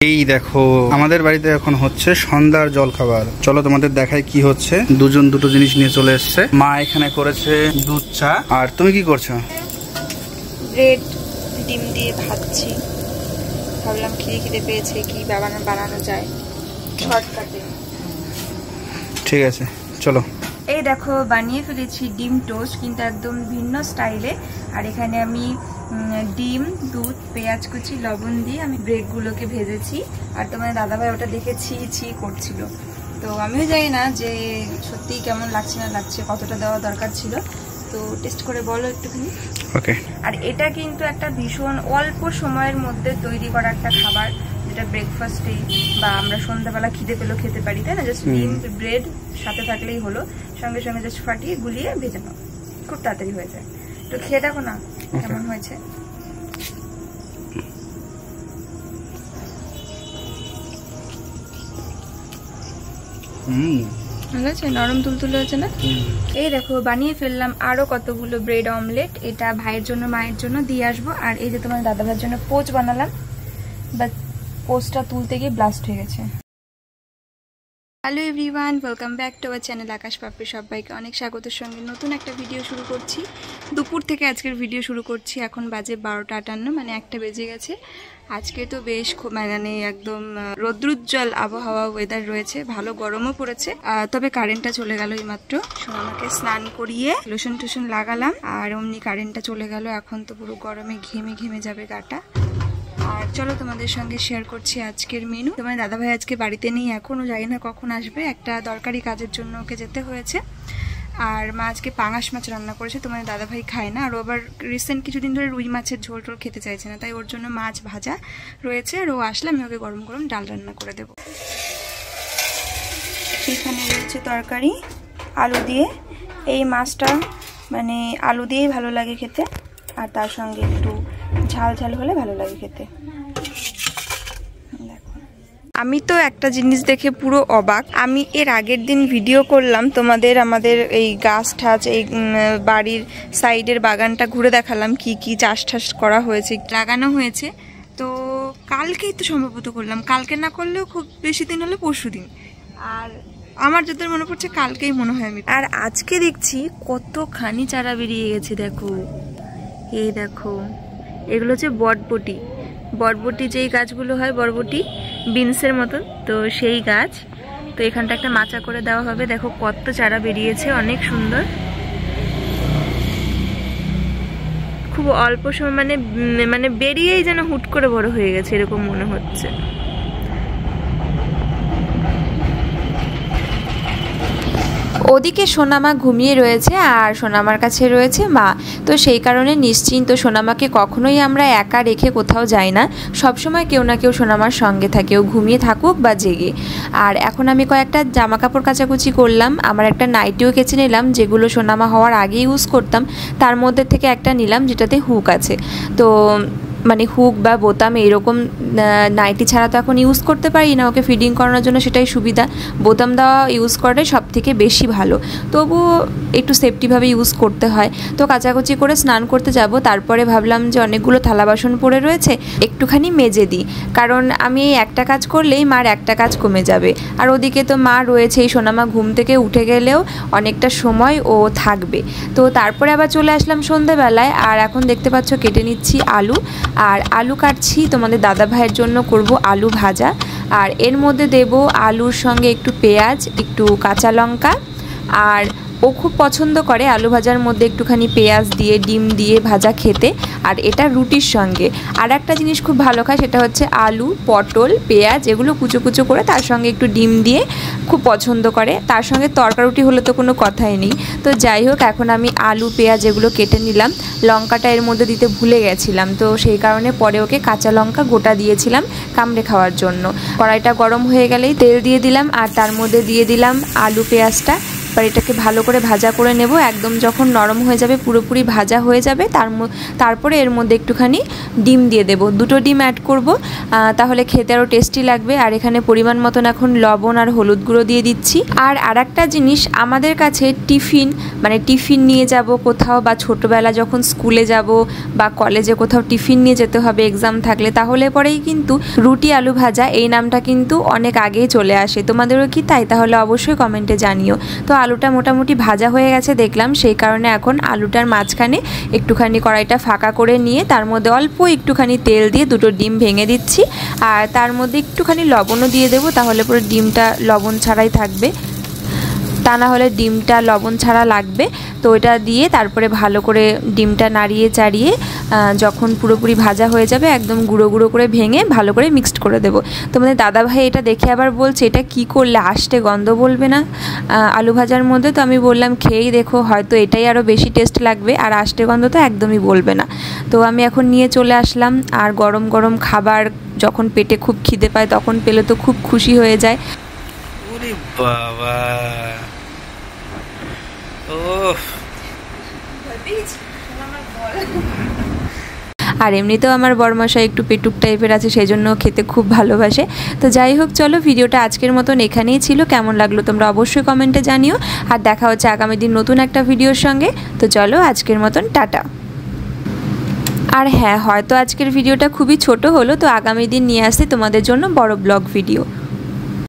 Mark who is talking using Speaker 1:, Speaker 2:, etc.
Speaker 1: এই দেখো আমাদের বাড়িতে এখন হচ্ছে সন্ধ্যার জলখাবার। চলো তোমাদের দেখাই কি হচ্ছে। দুজন দুটো জিনিস নিয়ে চলে এসছে। মা এখানে করেছে দুধ চা। আর তুমি কি করছো?
Speaker 2: ব্রেড ডিম দিয়ে ভাজছি। ভাবলাম খিদে পেয়েছে, কি বানানো যায় শর্টকাটে।
Speaker 1: ঠিক আছে চলো।
Speaker 2: এই দেখো বানিয়ে ফেলেছি ডিম টোস্ট, কিন্তু একদম ভিন্ন স্টাইলে। আর এখানে আমি ডিম, দুধ, পেঁয়াজ কুচি, লবণ দিয়ে আমি ব্রেডগুলোকে ভেজেছি। আর তোমার দাদাভাই ওটা দেখে ছি করছিল। তো আমিও জানি না যে সত্যিই কেমন লাগছে না লাগছে, কতটা দেওয়া দরকার ছিল। তো টেস্ট করে বলো একটুখানি।
Speaker 1: ওকে। আর
Speaker 2: এটা কিন্তু একটা ভীষণ অল্প সময়ের মধ্যে তৈরি করা একটা খাবার, যেটা ব্রেকফাস্টে বা আমরা সন্ধ্যাবেলা খিদে পেলেও খেতে পারি, তাই না? জাস্ট ডিম ব্রেড সাথে থাকলেই হলো, সঙ্গে সঙ্গে জাস্ট ফাটিয়ে গুলিয়ে ভেজে নাও, খুব তাড়াতাড়ি হয়ে যায়। তো খেয়ে দেখো না কেমন হয়েছে। ভালো আছে, নরম তুলতুলে হয়েছে না? এই দেখো বানিয়ে ফেললাম আরো কতগুলো ব্রেড অমলেট। এটা ভাইয়ের জন্য মায়ের জন্য দিয়ে আসবো। আর এই যে তোমার দাদা ভাইয়ের জন্য পোচ বানালাম, বাট পোচটা তুলতে গিয়ে ব্লাস্ট হয়ে গেছে। Hello everyone, welcome back to our channel Akash Papri. সবাইকে অনেক স্বাগতের সঙ্গে নতুন একটা ভিডিও শুরু করছি। দুপুর থেকে আজকের ভিডিও শুরু করছি। এখন বাজে 12:58, মানে 1টা বেজে গেছে। আজকে তো বেশ মানে একদম রৌদ্রোজ্জ্বল আবহাওয়া, ওয়েদার রয়েছে, ভালো গরমও পড়েছে। তবে কারেন্টটা চলে গেল এইমাত্র। সোনামাকে স্নান করিয়ে লোশন টোশন লাগালাম, আর অমনি কারেন্টটা চলে গেল। এখন তো পুরো গরমে ঘেমে যাবে গাটা। আর চলো তোমাদের সঙ্গে শেয়ার করছি আজকের মেনু। তোমার দাদাভাই আজকে বাড়িতে নেই, এখনও জানি না কখন আসবে। একটা দরকারি কাজের জন্য ওকে যেতে হয়েছে। আর মা আজকে পাঙাশ মাছ রান্না করেছে, তোমার দাদাভাই খায় না। আর ও আবার রিসেন্ট কিছুদিন ধরে রুই মাছের ঝোল টোল খেতে চাইছে না, তাই ওর জন্য মাছ ভাজা রয়েছে। আর ও আসলে আমি ওকে গরম গরম ডাল রান্না করে দেবো। এখানে রয়েছে তরকারি আলু দিয়ে। এই মাছটা মানে আলু দিয়েই ভালো লাগে খেতে, আর তার সঙ্গে একটু ঝাল ঝাল হলে ভালো লাগে খেতে। আমি তো একটা জিনিস দেখে পুরো অবাক। আমি এর আগের দিন ভিডিও করলাম তোমাদের, আমাদের এই গাছ ঠাছ, এই বাড়ির সাইডের বাগানটা ঘুরে দেখালাম, কি কি চাষ ঠাস করা হয়েছে, লাগানো হয়েছে। তো কালকেই তো সম্ভবত করলাম, কালকে না করলেও খুব বেশি দিন হলে পরশু দিন। আর আমার যতটা মনে পড়ছে কালকেই মনে হয় আমি। আর আজকে দেখছি কতখানি চারা বেরিয়ে গেছে। দেখো, এই দেখো, এগুলো হচ্ছে বটবটি যেই গাছগুলো হয়, বরবটি বিনসের মতন, তো সেই গাছ। তো এখানটা একটা মাচা করে দেওয়া হবে। দেখো কত চারা বেরিয়েছে, অনেক সুন্দর। খুব অল্প সময় মানে বেরিয়েই যেন হুট করে বড় হয়ে গেছে, এরকম মনে হচ্ছে। ওদিকে সোনামা ঘুমিয়ে রয়েছে, আর সোনামার কাছে রয়েছে মা। তো সেই কারণে নিশ্চিন্ত, সোনামাকে কখনোই আমরা একা রেখে কোথাও যাই না। সবসময় কেউ না কেউ সোনামার সঙ্গে থাকে, ও ঘুমিয়ে থাকুক বা জেগে। আর এখন আমি কয়েকটা জামা কাপড় কাচাকুচি করলাম। আমার একটা নাইটিও কেচে নিলাম, যেগুলো সোনামা হওয়ার আগে ইউজ করতাম। তার মধ্যে থেকে একটা নিলাম যেটাতে হুক আছে। তো মানে হুক বা বোতাম এইরকম নাইটি ছাড়া তো এখন ইউজ করতে পারি না, ওকে ফিডিং করানোর জন্য সেটাই সুবিধা। বোতাম দেওয়া ইউজ করাটাই সব থেকে বেশি ভালো, তবুও একটু সেফটিভাবে ইউজ করতে হয়। তো কাচাকুচি করে স্নান করতে যাব। তারপরে ভাবলাম যে অনেকগুলো থালা বাসন পড়ে রয়েছে, একটুখানি মেজে দিই, কারণ আমি এই একটা কাজ করলেই মার একটা কাজ কমে যাবে। আর ওদিকে তো মা রয়েছে, এই সোনামা ঘুম থেকে উঠে গেলেও অনেকটা সময় ও থাকবে। তো তারপরে আবার চলে আসলাম সন্ধেবেলায়। আর এখন দেখতে পাচ্ছ কেটে নিচ্ছি আলু, আর আলু কাটছি তোমাদের দাদা ভাইয়ের জন্য করব আলু ভাজা। আর এর মধ্যে দেব আলুর সঙ্গে একটু পেঁয়াজ, একটু কাঁচা লঙ্কা। আর ও খুব পছন্দ করে আলু ভাজার মধ্যে একটুখানি পেঁয়াজ দিয়ে ডিম দিয়ে ভাজা খেতে, আর এটা রুটির সঙ্গে। আর একটা জিনিস খুব ভালো খায়, সেটা হচ্ছে আলু, পটল, পেঁয়াজ এগুলো কুচো কুচো করে তার সঙ্গে একটু ডিম দিয়ে খুব পছন্দ করে। তার সঙ্গে তরকারুটি হলে তো কোনো কথাই নেই। তো যাই হোক, এখন আমি আলু পেঁয়াজ এগুলো কেটে নিলাম। লঙ্কাটা এর মধ্যে দিতে ভুলে গেছিলাম, তো সেই কারণে পরে ওকে কাঁচা লঙ্কা গোটা দিয়েছিলাম কামড়ে খাওয়ার জন্য। কড়াইটা গরম হয়ে গেলেই তেল দিয়ে দিলাম, আর তার মধ্যে দিয়ে দিলাম আলু পেঁয়াজটা এবার এটাকে ভালো করে ভাজা করে নেব। একদম যখন নরম হয়ে যাবে, পুরোপুরি ভাজা হয়ে যাবে, তারপরে এর মধ্যে একটুখানি ডিম দিয়ে দেব। 2টো ডিম অ্যাড করব, তাহলে খেতে আরও টেস্টি লাগবে। আর এখানে পরিমাণ মতন এখন লবণ আর হলুদ গুঁড়ো দিয়ে দিচ্ছি। আর আরেকটা জিনিস, আমাদের কাছে টিফিন নিয়ে যাব কোথাও, বা ছোটোবেলা যখন স্কুলে যাব বা কলেজে কোথাও টিফিন নিয়ে যেতে হবে এক্সাম থাকলে, তাহলে পরেই কিন্তু রুটি আলু ভাজা এই নামটা কিন্তু অনেক আগেই চলে আসে। তোমাদেরও কি তাই? তাহলে অবশ্যই কমেন্টে জানিও। তো আলুটা মোটামুটি ভাজা হয়ে গেছে দেখলাম, সেই কারণে এখন আলুটার মাঝখানে একটুখানি কড়াইটা ফাঁকা করে নিয়ে তার মধ্যে অল্প একটুখানি তেল দিয়ে 2টো ডিম ভেঙে দিচ্ছি। আর তার মধ্যে একটুখানি লবণও দিয়ে দেবো, তাহলে পুরো ডিমটা লবণ ছাড়াই থাকবে, তা না হলে ডিমটা লবণ ছাড়া লাগবে। তো এটা দিয়ে তারপরে ভালো করে ডিমটা নাড়িয়ে চাড়িয়ে যখন পুরোপুরি ভাজা হয়ে যাবে, একদম গুঁড়ো গুঁড়ো করে ভেঙে ভালো করে মিক্সড করে দেবো। তোমাদের দাদাভাই এটা দেখে আবার বলছে, এটা কি করলে, আষ্টে গন্ধ বলবে না আলু ভাজার মধ্যে? তো আমি বললাম খেয়েই দেখো, হয়তো এটাই আরও বেশি টেস্ট লাগবে, আর আষ্টে গন্ধ তো একদমই বলবে না। তো আমি এখন নিয়ে চলে আসলাম। আর গরম গরম খাবার যখন পেটে খুব খিদে পায় তখন পেলে তো খুব খুশি হয়ে যায়।
Speaker 1: ওরে বাবা,
Speaker 2: আর এমনিতেও আমার বড়মশাই একটু পেটুক টাইপের আছে, সেই জন্য খেতে খুব ভালোবাসে। তো যাই হোক, চলো ভিডিওটা আজকের মতন এখানেই ছিল। কেমন লাগলো তোমরা অবশ্যই কমেন্টে জানিও, আর দেখা হচ্ছে আগামী দিন নতুন একটা ভিডিওর সঙ্গে। তো চলো আজকের মতন টাটা। আর হ্যাঁ, হয়তো আজকের ভিডিওটা খুবই ছোট হলো, তো আগামী দিন নিয়ে আসছি তোমাদের জন্য বড় ব্লগ ভিডিও।